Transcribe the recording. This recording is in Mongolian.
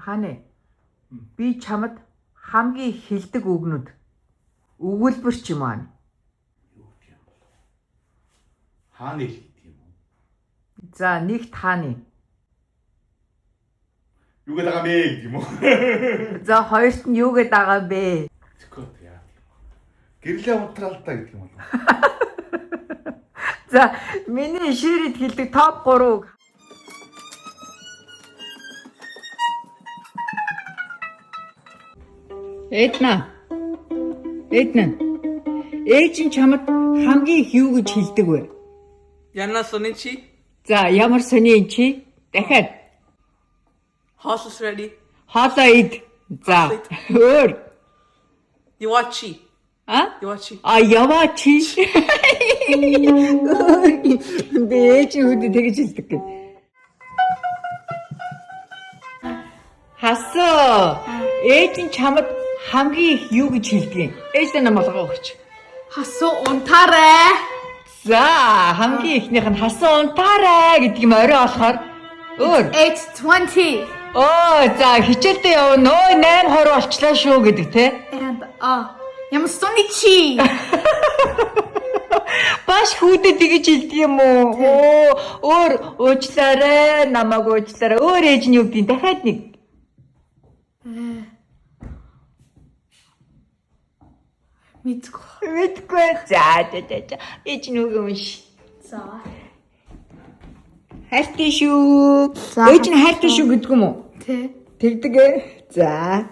Хааны. Би чамд хамгийн хилдэг үгнүүд өгүүлбэр ч юм аа. Юу гэх юм бол. Хааны л гэдэг юм уу? За нэгт хааны. Юу гэдэг юм бэ гэдэг юм уу? За хоёрт нь юу гэдэг байгаа бэ? Зөвхөн яа гэдэг юм. Гэрлээ унтраалтаа гэдэг юм бол. За миний ширэд хилдэг топ 3 үг. Эдна. Ээж нь чамд хамгийн их юу гэж хэлдэг вэ? Яна сони чи? За ямар сони энэ чи? Дахиад. Horse is ready. Хоолоо ид. За. Өөр. Iwachi. А? Iwachi. А яваач. Би ээж үдэ тэгж хэлдэг гэ. Хасаа. Ээж нь чамд хамгийн их юу гэж хэлдэг юм? Ээжтэй намалгаа өгч. Хасуу унтаарай. За хамгийн ихнийх нь хасаа унтаарай гэдэг юм орой болохоор өөр. 8:20. За хичээлдээ явна. 8:20 болчлаа шүү гэдэг те. And ямар сони чи? Баш хүүдээ тэгж хэлдэг юм уу? Өөр уучлаарай, намайг уучлаарай. Өөр ээж нь юу гэдэг дахиад нэг. Мэдгүй. За. Ээж нь үг юм ш. За. Хайртай шүү. Ээж нь хайртай шүү гэдэг юм уу? Тэ. Тэгдэг ээ. За.